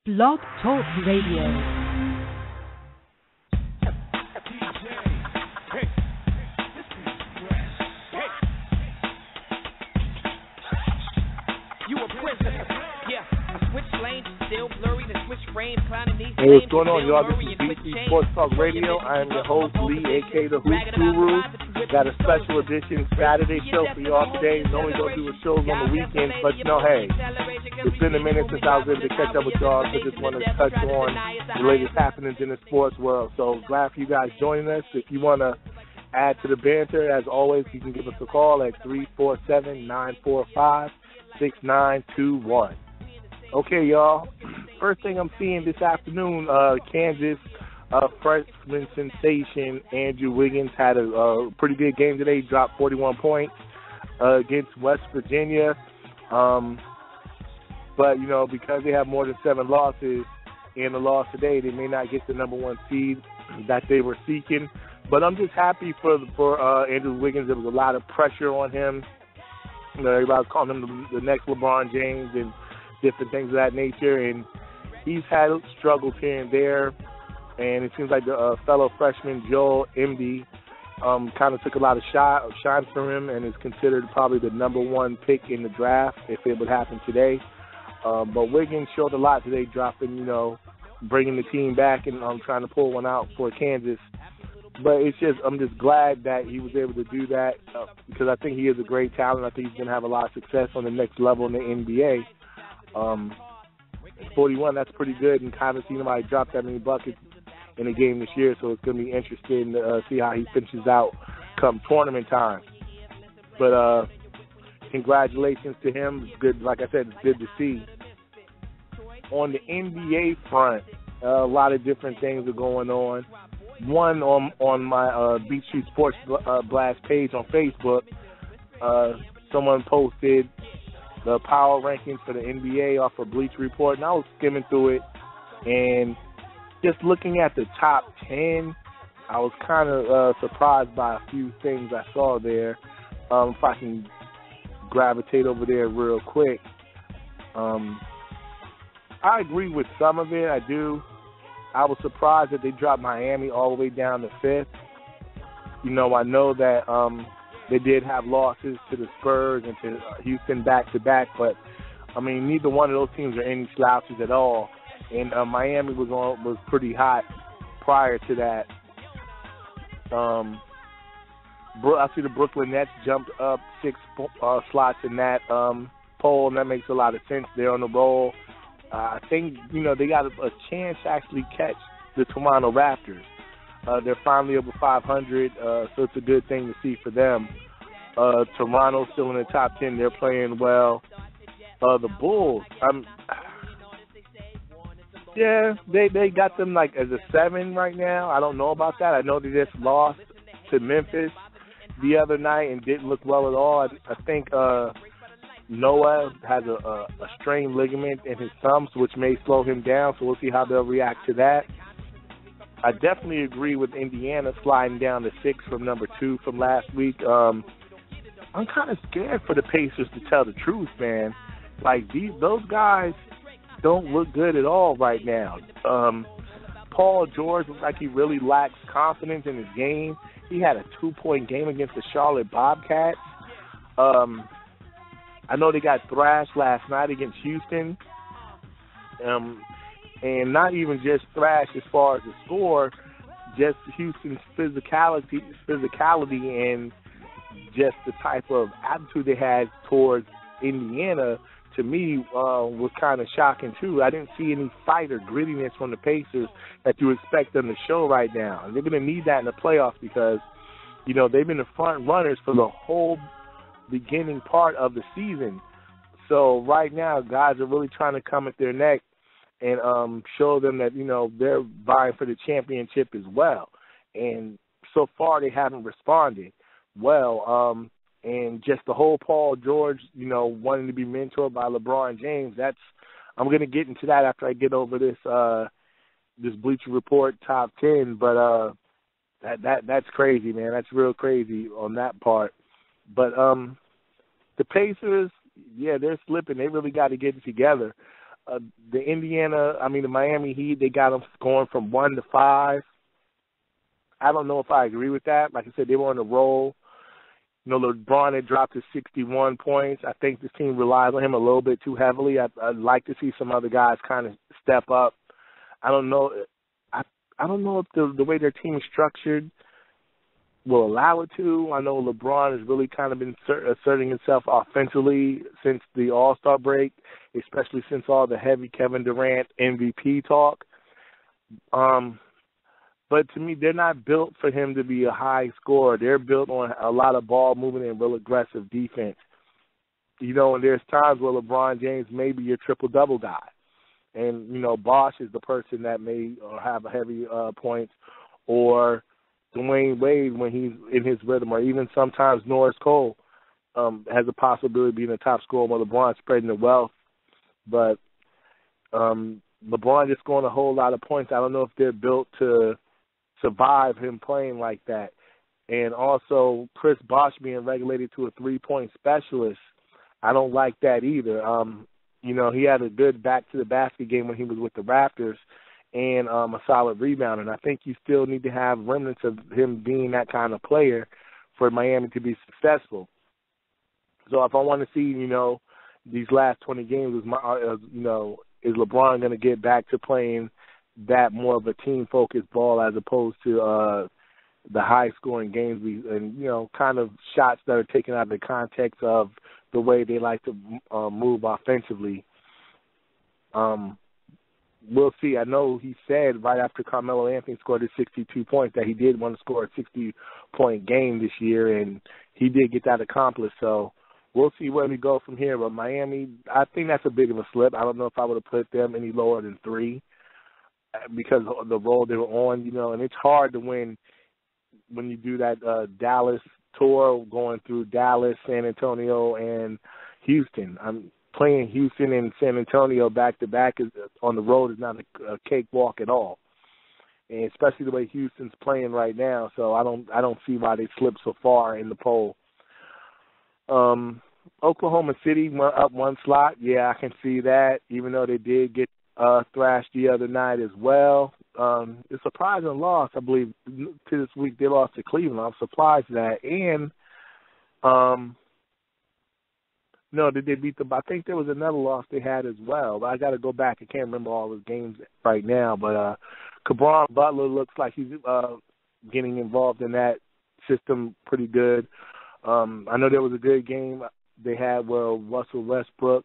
Blog Talk Radio. Hey, what's going on, y'all? This is BC Sports Talk Radio. I am your host, Lee, a.k.a. the Hoop Guru. Got a special edition Saturday show for y'all today. Normally don't do shows on the weekends, but hey, it's been a minute since I was able to catch up with y'all, so just want to touch on the latest happenings in the sports world. So glad for you guys joining us. If you want to add to the banter, as always, you can give us a call at 347-945-6921. Okay, y'all. First thing I'm seeing this afternoon, Kansas freshman sensation Andrew Wiggins had a pretty good game today. He dropped 41 points against West Virginia. But, because they have more than 7 losses in the loss today, they may not get the number 1 seed that they were seeking. But I'm just happy for Andrew Wiggins. There was a lot of pressure on him. Everybody was calling him the next LeBron James and different things of that nature, and he's had struggles here and there, and it seems like the fellow freshman Joel Embiid kind of took a lot of shine from him and is considered probably the number 1 pick in the draft if it would happen today. But Wiggins showed a lot today, dropping, bringing the team back and trying to pull one out for Kansas. But I'm just glad that he was able to do that because I think he is a great talent. I think he's going to have a lot of success on the next level in the NBA. 41, that's pretty good, and haven't seen anybody drop that many buckets in a game this year, so it's going to be interesting to see how he finishes out come tournament time. But congratulations to him. It's good, like I said, it's good to see. On the NBA front, a lot of different things are going on. One, on my Beat Street Sports Blast page on Facebook, someone posted the power rankings for the NBA off of Bleacher Report, and I was skimming through it, and just looking at the top 10, I was kind of surprised by a few things I saw there. If I can gravitate over there real quick. I agree with some of it, I do. I was surprised that they dropped Miami all the way down to 5th. I know that they did have losses to the Spurs and to Houston back-to-back, but, neither one of those teams are any slouches at all. And Miami was pretty hot prior to that. I see the Brooklyn Nets jumped up 6 slots in that poll, and that makes a lot of sense. They're on the roll. I think, they got a chance to actually catch the Toronto Raptors. They're finally over 500, so it's a good thing to see for them. Toronto's still in the top 10. They're playing well. The Bulls, they got them like as a 7 right now. I don't know about that. I know they just lost to Memphis the other night and didn't look well at all. I think Noah has a strained ligament in his thumbs, which may slow him down, so we'll see how they'll react to that. I definitely agree with Indiana sliding down to 6 from number 2 from last week. I'm kind of scared for the Pacers, to tell the truth, man. Like, those guys don't look good at all right now. Paul George looks like he really lacks confidence in his game. He had a 2-point game against the Charlotte Bobcats. I know they got thrashed last night against Houston. And not even just thrashed as far as the score, just Houston's physicality and just the type of attitude they had towards Indiana, to me, was kind of shocking too. I didn't see any fight or grittiness from the Pacers that you expect them to show right now. And they're going to need that in the playoffs because, they've been the front runners for the whole beginning part of the season. So right now, guys are really trying to come at their neck and show them that, they're vying for the championship as well. And so far, they haven't responded well. And just the whole Paul George, wanting to be mentored by LeBron James, I'm going to get into that after I get over this Bleacher Report top 10. But that's crazy, man. That's real crazy on that part. But the Pacers, they're slipping. They really got to get it together. the Miami Heat, they got them scoring from 1 to 5. I don't know if I agree with that. Like I said, they were on a roll. LeBron had dropped to 61 points. I think this team relies on him a little bit too heavily. I'd like to see some other guys kind of step up. I don't know. I don't know if the way their team is structured will allow it to. I know LeBron has really kind of been asserting himself offensively since the All-Star break, especially since all the heavy Kevin Durant MVP talk. But to me, they're not built for him to be a high scorer. They're built on a lot of ball movement and real aggressive defense. And there's times where LeBron James may be your triple-double guy. And, Bosh is the person that may have a heavy points, or Dwayne Wade when he's in his rhythm, or even sometimes Norris Cole has a possibility of being a top scorer while LeBron's spreading the wealth. But LeBron just scoring a whole lot of points. I don't know if they're built to survive him playing like that. And also Chris Bosh being regulated to a three-point specialist, I don't like that either. He had a good back-to-the-basket game when he was with the Raptors and a solid rebound. And I think you still need to have remnants of him being that kind of player for Miami to be successful. So if I want to see, these last 20 games, is LeBron going to get back to playing that more of a team-focused ball as opposed to the high-scoring games and kind of shots that are taken out of the context of the way they like to move offensively. We'll see. I know he said right after Carmelo Anthony scored his 62 points that he did want to score a 60-point game this year, and he did get that accomplished. So we'll see where we go from here. But Miami, I think that's a bit of a slip. I don't know if I would have put them any lower than 3 because of the role they were on, and it's hard to win when you do that Dallas tour, going through Dallas, San Antonio, and Houston. I'm playing Houston and San Antonio back-to-back on the road is not a cakewalk at all, and especially the way Houston's playing right now. So I don't see why they slipped so far in the poll. Oklahoma City went up 1 slot. Yeah, I can see that, even though they did get thrashed the other night as well. It's a surprising loss, I believe, to this week. They lost to Cleveland. I'm surprised at that. And, no, did they beat I think there was another loss they had as well. But I got to go back. I can't remember all the games right now. But Cabron Butler looks like he's getting involved in that system pretty good. I know there was a good game they had where Russell Westbrook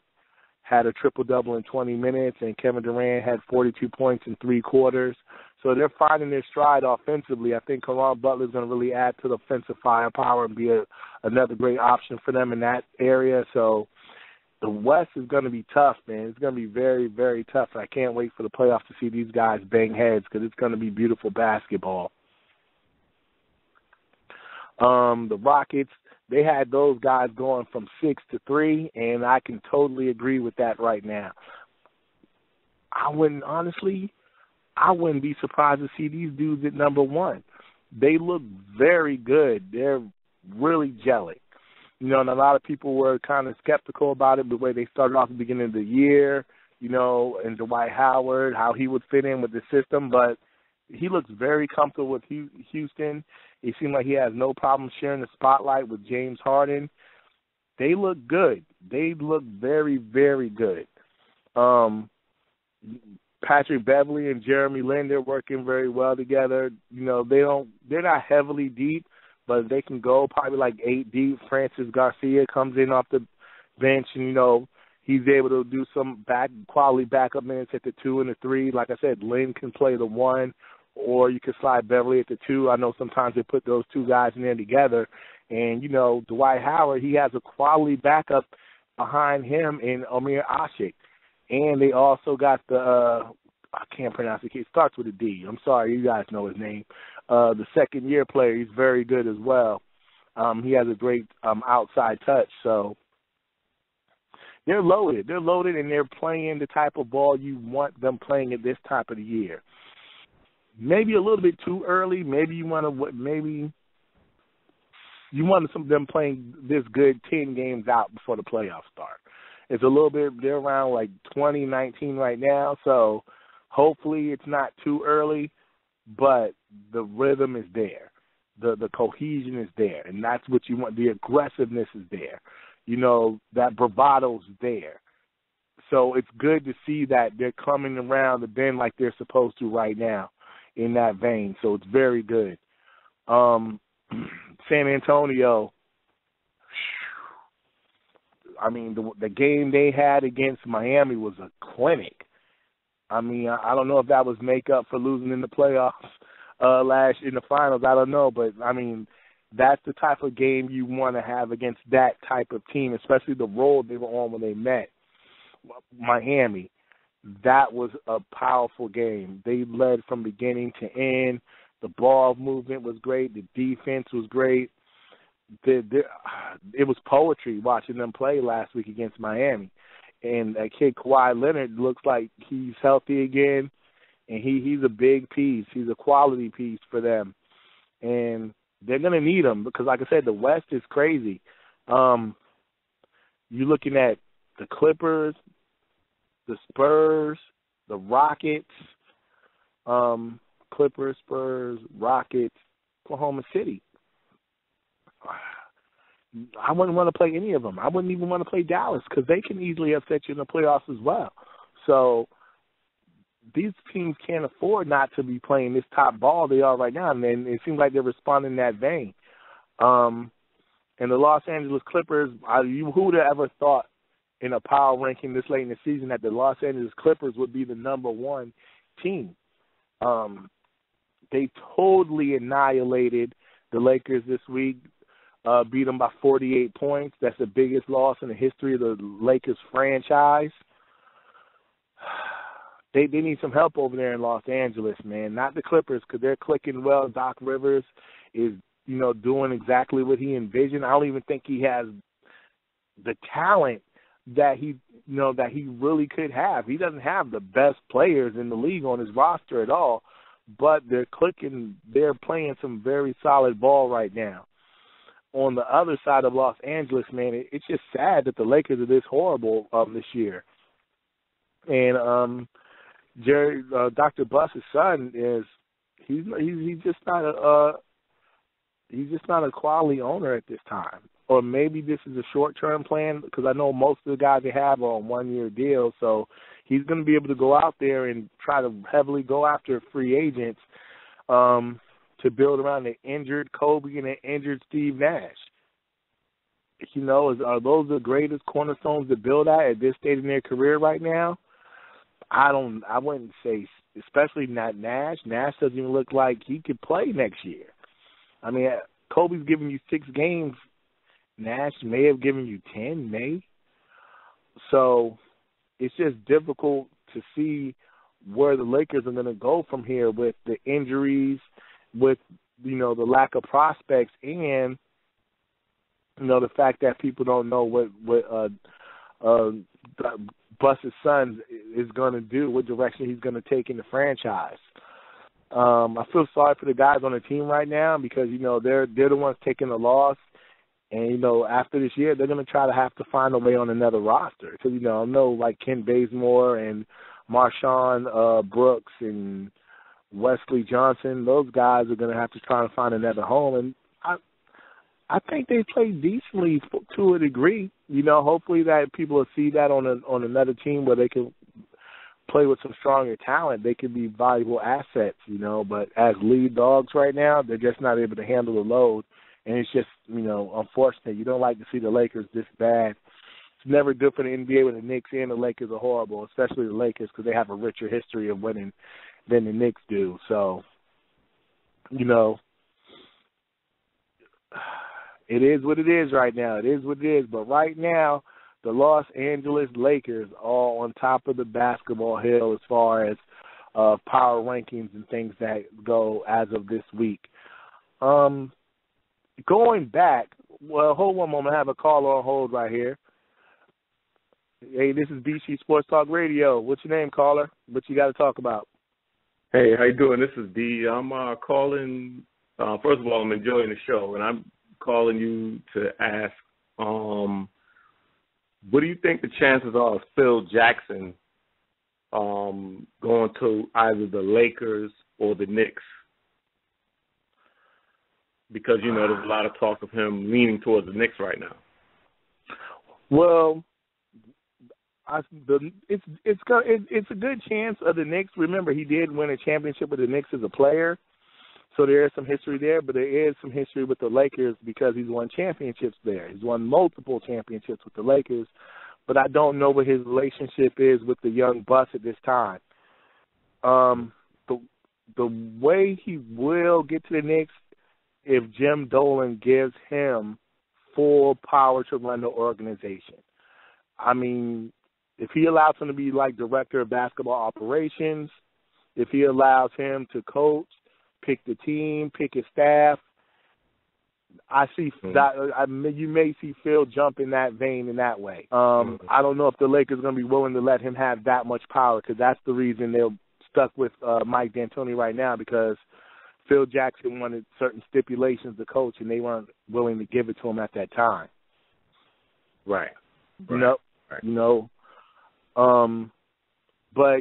had a triple-double in 20 minutes, and Kevin Durant had 42 points in 3 quarters. So they're finding their stride offensively. I think Caron Butler is going to really add to the offensive firepower and be another great option for them in that area. So the West is going to be tough, man. It's going to be very, very tough. I can't wait for the playoffs to see these guys bang heads because it's going to be beautiful basketball. The Rockets, they had those guys going from 6 to 3, and I can totally agree with that right now. I wouldn't be surprised to see these dudes at number 1. They look very good. They're really gelling. And a lot of people were kind of skeptical about it, the way they started off at the beginning of the year, and Dwight Howard, how he would fit in with the system. But he looks very comfortable with Houston. It seems like he has no problem sharing the spotlight with James Harden. They look good. They look very, very good. Patrick Beverly and Jeremy Lin, they're working very well together. They're not heavily deep, but they can go probably like 8 deep. Francis Garcia comes in off the bench, and he's able to do some quality backup minutes at the 2 and the 3. Like I said, Lin can play the 1. Or you could slide Beverly at the 2. I know sometimes they put those 2 guys in there together. And, Dwight Howard, he has a quality backup behind him in Amir Ashik. And they also got I can't pronounce it. It starts with a D. I'm sorry, you guys know his name. The second-year player, he's very good as well. He has a great outside touch. So they're loaded. They're loaded, and they're playing the type of ball you want them playing at this time of the year. Maybe a little bit too early. Maybe you want some of them playing this good 10 games out before the playoffs start. It's a little bit, they're around like 2019 right now, so hopefully it's not too early, but the rhythm is there. The cohesion is there, and that's what you want. The aggressiveness is there. That bravado's there. So it's good to see that they're coming around the bend like they're supposed to right now in that vein. So it's very good. San Antonio, I mean, the game they had against Miami was a clinic. I mean, I don't know if that was makeup for losing in the playoffs in the finals. I don't know, but I mean, that's the type of game you want to have against that type of team, especially the role they were on when they met Miami. That was a powerful game. They led from beginning to end. The ball movement was great. The defense was great. It was poetry watching them play last week against Miami. And that kid Kawhi Leonard looks like he's healthy again, and he's a big piece. He's a quality piece for them. And they're going to need him because, like I said, the West is crazy. You're looking at the Clippers, the Spurs, the Rockets, Clippers, Spurs, Rockets, Oklahoma City. I wouldn't want to play any of them. I wouldn't even want to play Dallas because they can easily upset you in the playoffs as well. So these teams can't afford not to be playing this top ball they are right now, and it seems like they're responding in that vein. And the Los Angeles Clippers, who would have ever thought in a power ranking this late in the season that the Los Angeles Clippers would be the number one team? They totally annihilated the Lakers this week. Beat them by 48 points. That's the biggest loss in the history of the Lakers franchise. They need some help over there in Los Angeles, man. Not the Clippers because they're clicking well. Doc Rivers is, doing exactly what he envisioned. I don't even think he has the talent that he really could have. He doesn't have the best players in the league on his roster at all, but they're clicking. They're playing some very solid ball right now. On the other side of Los Angeles, man, it's just sad that the Lakers are this horrible this year. And Dr. Buss's son he's just not a quality owner at this time. Or maybe this is a short-term plan because I know most of the guys they have are on one-year deals, so he's going to be able to go out there and try to heavily go after free agents. To build around an injured Kobe and an injured Steve Nash. Are those the greatest cornerstones to build at this stage in their career right now? I wouldn't say, especially not Nash. Nash doesn't even look like he could play next year. I mean, Kobe's giving you 6 games. Nash may have given you 10, So it's just difficult to see where the Lakers are going to go from here with the injuries, with, the lack of prospects and, the fact that people don't know what Buss's son is going to do, what direction he's going to take in the franchise. I feel sorry for the guys on the team right now because, they're the ones taking the loss. And, after this year, they're going to try to have to find a way on another roster. Because, I know like Ken Bazemore and Marshawn Brooks and Wesley Johnson, those guys are going to have to try and find another home. And I think they play decently to a degree. Hopefully that people will see that on another team where they can play with some stronger talent. They can be valuable assets, But as lead dogs right now, they're just not able to handle the load. And it's just, unfortunate. You don't like to see the Lakers this bad. It's never good for the NBA when the Knicks and the Lakers are horrible, especially the Lakers because they have a richer history of winning than the Knicks do. So, it is what it is right now. It is what it is. But right now, the Los Angeles Lakers are on top of the basketball hill as far as power rankings and things that go as of this week. Going back, well, hold one moment. I have a caller on hold right here. Hey, this is BC Sports Talk Radio. What's your name, caller? What you got to talk about? Hey, how you doing? This is D. I'm calling. First of all, I'm enjoying the show, and I'm calling you to ask what do you think the chances are of Phil Jackson going to either the Lakers or the Knicks? Because, there's a lot of talk of him leaning towards the Knicks right now. Well, it's a good chance of the Knicks. Remember, he did win a championship with the Knicks as a player, so there is some history there. But there is some history with the Lakers because he's won championships there. He's won multiple championships with the Lakers, but I don't know what his relationship is with the young Buss at this time. The way he will get to the Knicks, if Jim Dolan gives him full power to run the organization. I mean, if he allows him to be like director of basketball operations, if he allows him to coach, pick the team, pick his staff, I see that. You may see Phil jump in that vein in that way. I don't know if the Lakers are going to be willing to let him have that much power, because that's the reason they're stuck with Mike D'Antoni right now, because Phil Jackson wanted certain stipulations to coach, and they weren't willing to give it to him at that time. Right. But,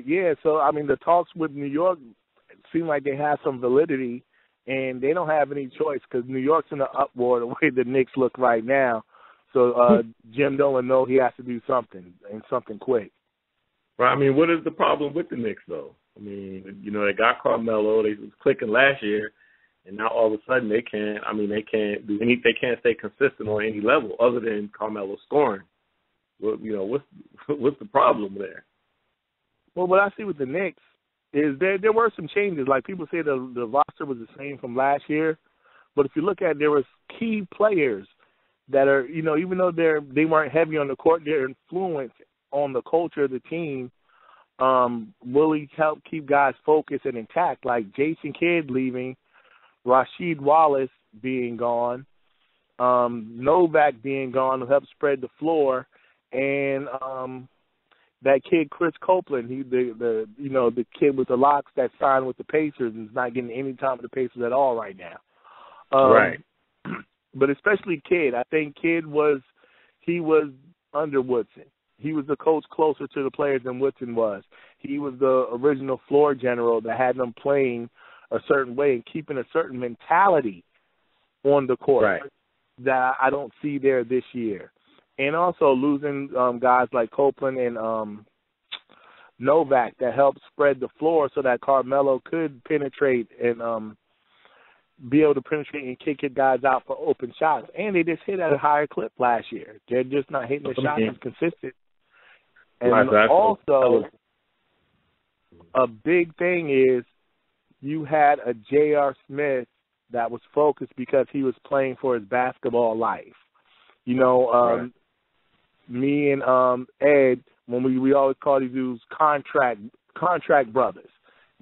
yeah, so, I mean, the talks with New York seem like they have some validity, and they don't have any choice because New York's in an uproar the way the Knicks look right now. So Jim Dolan knows he has to do something, and something quick. Right. I mean, what is the problem with the Knicks, though? I mean, they got Carmelo. They was clicking last year, and now all of a sudden they can't do anything. They can't stay consistent on any level other than Carmelo scoring. Well, what's the problem there? Well, what I see with the Knicks is there were some changes. Like, people say the roster was the same from last year, but if you look at it, there was key players that are, even though they weren't heavy on the court, their influence on the culture of the team really helped keep guys focused and intact, like Jason Kidd leaving, Rasheed Wallace being gone, Novak being gone, who helped spread the floor, and that kid Chris Copeland, the kid with the locks that signed with the Pacers and is not getting any time with the Pacers at all right now. Right. But especially Kidd, I think Kidd was under Woodson. He was the coach closer to the players than Woodson was. He was the original floor general that had them playing a certain way and keeping a certain mentality on the court, right, that I don't see there this year. And also losing guys like Copeland and Novak that helped spread the floor so that Carmelo could penetrate and be able to penetrate and kick his guys out for open shots. And they just hit at a higher clip last year. They're just not hitting the shots as consistent. And also, a big thing is you had a J.R. Smith that was focused because he was playing for his basketball life. Right. Me and Ed, when we always call these dudes contract brothers,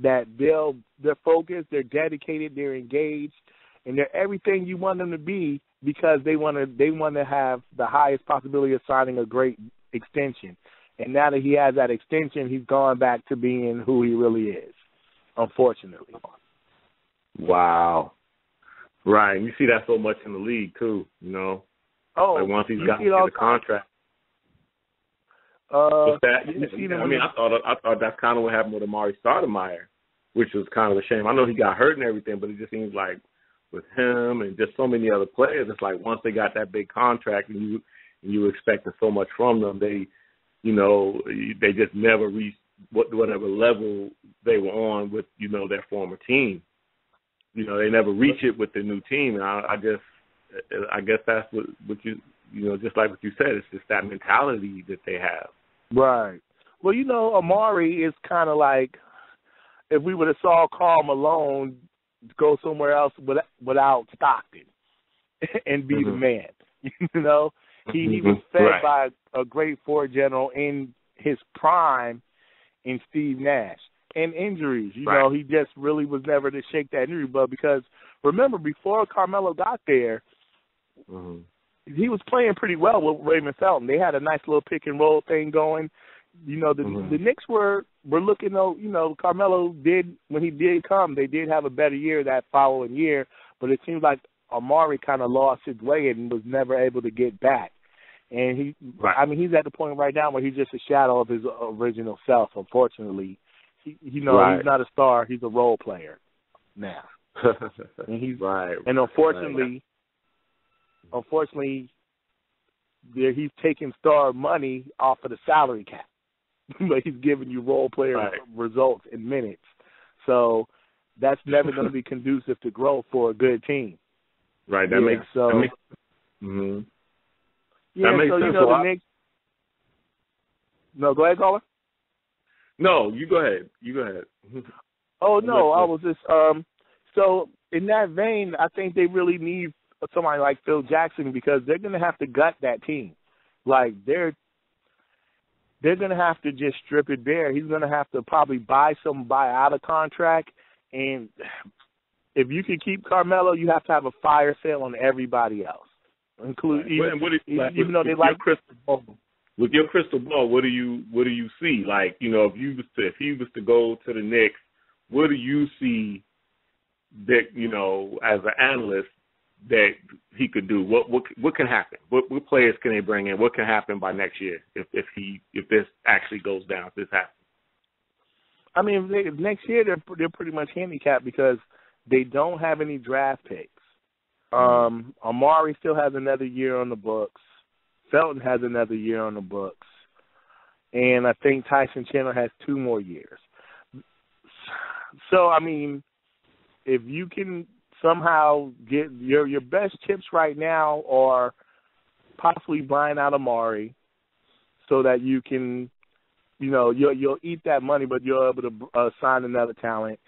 that they're focused, they're dedicated, they're engaged, and they're everything you want them to be because they want to have the highest possibility of signing a great extension. And now that he has that extension, he's gone back to being who he really is, unfortunately. Wow. Right. You see that so much in the league, too, Oh, like once he's got a contract. I thought that's kind of what happened with Amari Stoudemire, which was kind of a shame. I know he got hurt and everything, but it just seems like with him and just so many other players, it's like once they got that big contract and you expected so much from them, they just never reached whatever level they were on with, their former team. They never reach it with the new team. And I guess that's what you, just like what you said, it's just that mentality that they have. Right. Well, Amari is kind of like if we would have saw Karl Malone go somewhere else without Stockton and be the man. He was fed right. by a great floor general in his prime in Steve Nash. And injuries, right. He just really was never to shake that injury bug because, remember, before Carmelo got there, he was playing pretty well with Raymond Felton. They had a nice little pick and roll thing going. The Knicks were looking, Carmelo did, when he did come, they did have a better year that following year, but it seems like Amari kind of lost his way and was never able to get back. And right. I mean, he's at the point right now where he's just a shadow of his original self. Unfortunately, he's not a star; he's a role player now. And he's and unfortunately, he's taking star money off of the salary cap, but he's giving you role player results in minutes. So that's never going to be conducive to growth for a good team. Right. That makes so. That makes, mm-hmm. Yeah, that makes so sense. the Knicks. No, go ahead, caller. No, you go ahead. Oh no, I was just So in that vein, I think they really need somebody like Phil Jackson because they're going to have to gut that team. Like they're going to have to just strip it bare. He's going to have to probably buy out of contract, and if you can keep Carmelo, you have to have a fire sale on everybody else, including even though they like crystal ball. With your crystal ball, what do you see? Like, if he was to go to the Knicks, what do you see that, as an analyst that he could do? What can happen? What players can they bring in? What can happen by next year if this actually goes down, if this happens? I mean, next year they're pretty much handicapped because they don't have any draft picks. Amari still has another year on the books. Felton has another year on the books. And I think Tyson Chandler has 2 more years. So, I mean, if you can somehow get your best chips right now are possibly buying out Amari so that you can, you'll eat that money, but you're able to sign another talent.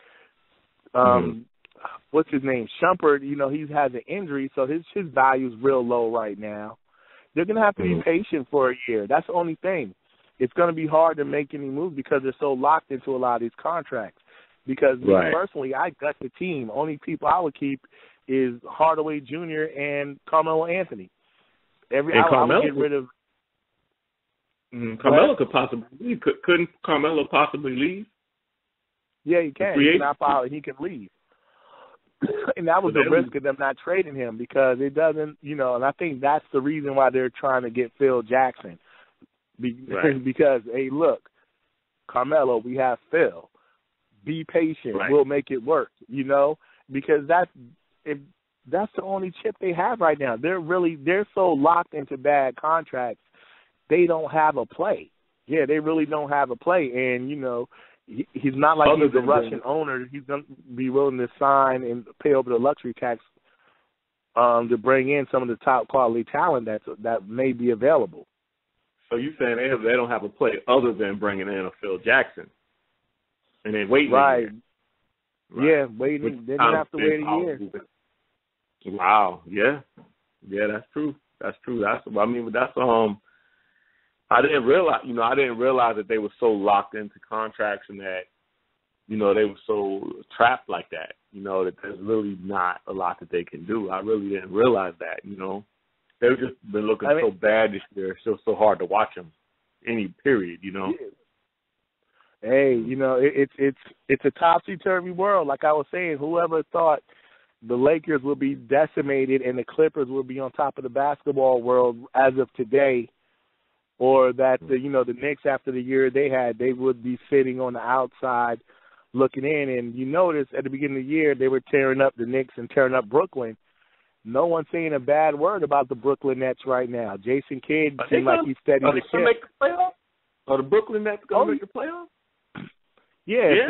What's his name? Shumpert, he has an injury, so his value is real low right now. They're going to have to be patient for a year. That's the only thing. It's going to be hard to make any moves because they're so locked into a lot of these contracts. Because me personally, I gut the team. Only people I would keep is Hardaway Jr. and Carmelo Anthony. I would get rid of. Carmelo could possibly leave. Couldn't Carmelo possibly leave? Yeah, he can. He can leave. And that was the risk of them not trading him because it doesn't, and I think that's the reason why they're trying to get Phil Jackson. Because, hey, look, Carmelo, we have Phil. Be patient. Right. We'll make it work, because that's the only chip they have right now. They're so locked into bad contracts, they don't have a play. Yeah, they really don't have a play. And, he's not like he's a Russian owner. He's going to be willing to sign and pay over the luxury tax to bring in some of the top quality talent that may be available. So you're saying they don't have a play other than bringing in a Phil Jackson and then waiting a year. Yeah, waiting. Then you have to wait a year. Wow. Yeah, that's true. That's I didn't realize that they were so locked into contracts and that, they were so trapped like that, that there's really not a lot that they can do. I really didn't realize that, They've just been looking so bad this year. It's so hard to watch them any period, Yeah. Hey, it's a topsy-turvy world. Like I was saying, whoever thought the Lakers would be decimated and the Clippers would be on top of the basketball world as of today, or that the Knicks after the year they had, they would be sitting on the outside looking in. And you notice at the beginning of the year they were tearing up the Knicks and tearing up Brooklyn. No one's saying a bad word about the Brooklyn Nets right now. Jason Kidd seems like he's steady the ship. Make the playoffs? Are the Brooklyn Nets going to make the playoffs? Yeah,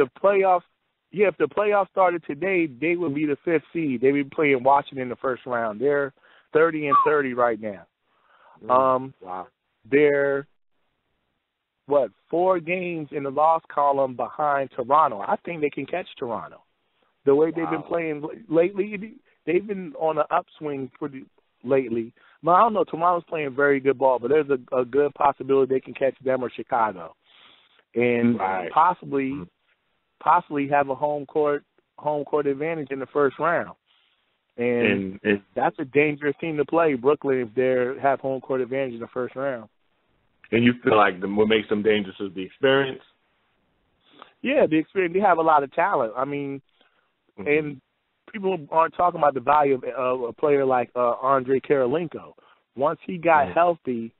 if the playoffs started today, they would be the 5th seed. They'd be playing Washington in the first round. They're 30-30 right now. Wow. They're 4 games in the loss column behind Toronto. I think they can catch Toronto. The way they've been playing lately, they've been on an upswing pretty lately. But I don't know. Toronto's playing very good ball, but there's a good possibility they can catch them or Chicago, and possibly have a home court advantage in the first round. And that's a dangerous team to play, Brooklyn, if they have home court advantage in the first round. And you feel like what makes them dangerous is the experience? Yeah, the experience. They have a lot of talent. I mean, and people aren't talking about the value of a player like Andre Karolinko. Once he got healthy,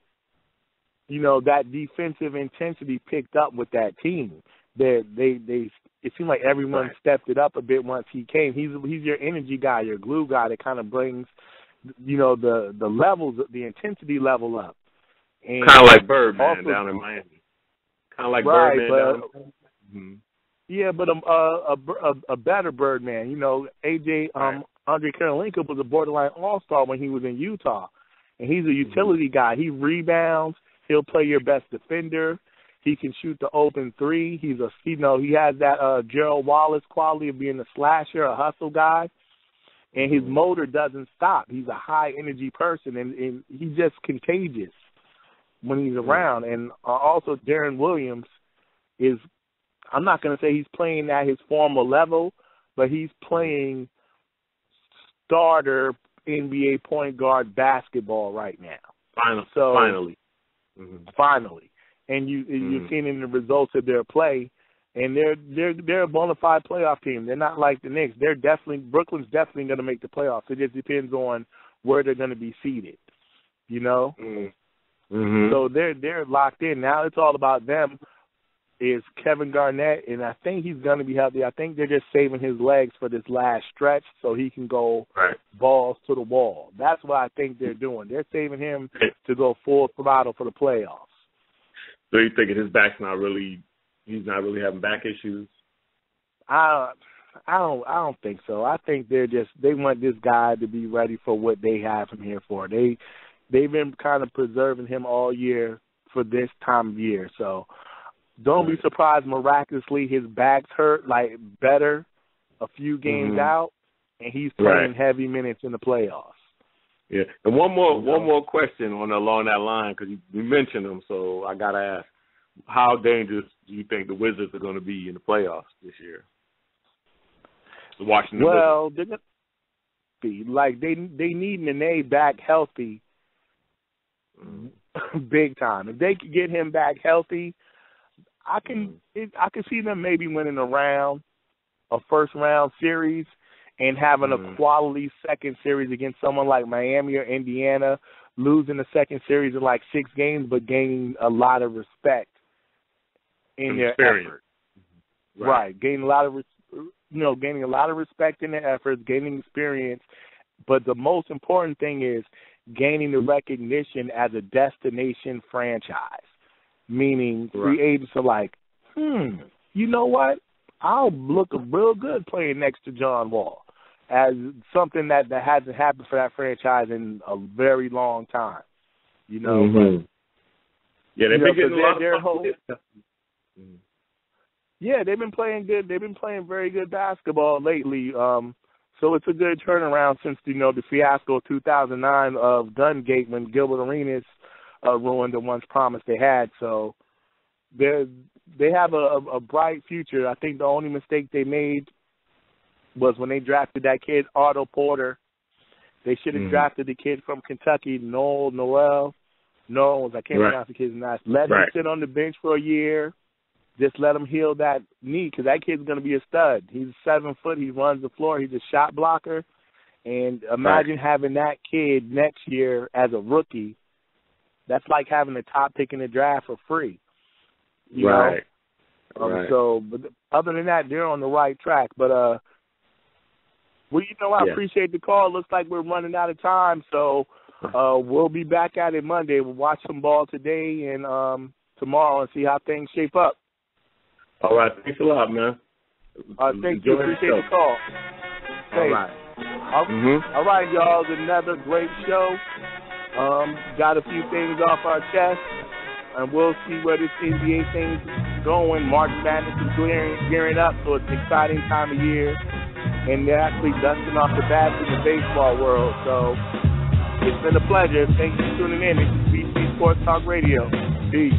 that defensive intensity picked up with that team. It seemed like everyone stepped it up a bit once he came. He's your energy guy, your glue guy that kind of brings, the levels, the intensity level up. Kind of like Birdman down in Miami. Kind of like Birdman down in Yeah, but a better Birdman. AJ Andre Karolinka was a borderline all-star when he was in Utah, and he's a utility guy. He rebounds. He'll play your best defender. He can shoot the open three. He has that Gerald Wallace quality of being a slasher, a hustle guy, and his motor doesn't stop. He's a high-energy person, and he's just contagious when he's around. And also Darren Williams is, I'm not going to say he's playing at his former level, but he's playing starter NBA point guard basketball right now. Finally. Finally. And you're seeing in the results of their play, and they're a bona fide playoff team. They're not like the Knicks. Brooklyn's definitely going to make the playoffs. It just depends on where they're going to be seated, So they're locked in. Now it's all about them. Is Kevin Garnett, and I think he's going to be healthy. I think they're just saving his legs for this last stretch so he can go balls to the wall. That's what I think they're doing. They're saving him to go full throttle for the playoffs. So you thinking his back's he's not really having back issues? I don't think so. I think they want this guy to be ready for what they have him here for. They've been kind of preserving him all year for this time of year. So don't be surprised miraculously his back's hurt better a few games out, and he's playing heavy minutes in the playoffs. Yeah, and one more question along that line, because you mentioned them, so I got to ask, how dangerous do you think the Wizards are going to be in the playoffs this year? The Washington Wizards. They're going to be they need Nene back healthy, big time. If they could get him back healthy, I can see them maybe winning a first round series, and having a quality second series against someone like Miami or Indiana, losing the second series in 6 games, but gaining a lot of respect in their effort. Right, gaining a lot of respect in their efforts, gaining experience. But the most important thing is gaining the recognition as a destination franchise, meaning free agents are like, you know what? I'll look real good playing next to John Wall, as something that hasn't happened for that franchise in a very long time. But, yeah, they've been getting a lot of Yeah, they've been playing good. They've been playing very good basketball lately. So it's a good turnaround since the fiasco of 2009 of Gungate, when Gilbert Arenas ruined the once promise they had. So they have a bright future. I think the only mistake they made was when they drafted that kid, Otto Porter. They should have drafted the kid from Kentucky, I can't pronounce the kid's name. Let him sit on the bench for a year. Just let him heal that knee, because that kid's going to be a stud. He's 7 foot. He runs the floor. He's a shot blocker. And imagine having that kid next year as a rookie. That's like having the top pick in the draft for free. You know? So, but other than that, they're on the right track. But, I appreciate the call. Looks like we're running out of time. So we'll be back at it Monday. We'll watch some ball today and tomorrow and see how things shape up. All right. Thanks a lot, man. Thank you. Appreciate the call. All right. All right, y'all. It's another great show. Got a few things off our chest, and we'll see where this NBA thing's going. March Madness is gearing up, so it's an exciting time of year. And they're actually dusting off the bats in the baseball world. So it's been a pleasure. Thank you for tuning in. This is BC Sports Talk Radio. Peace.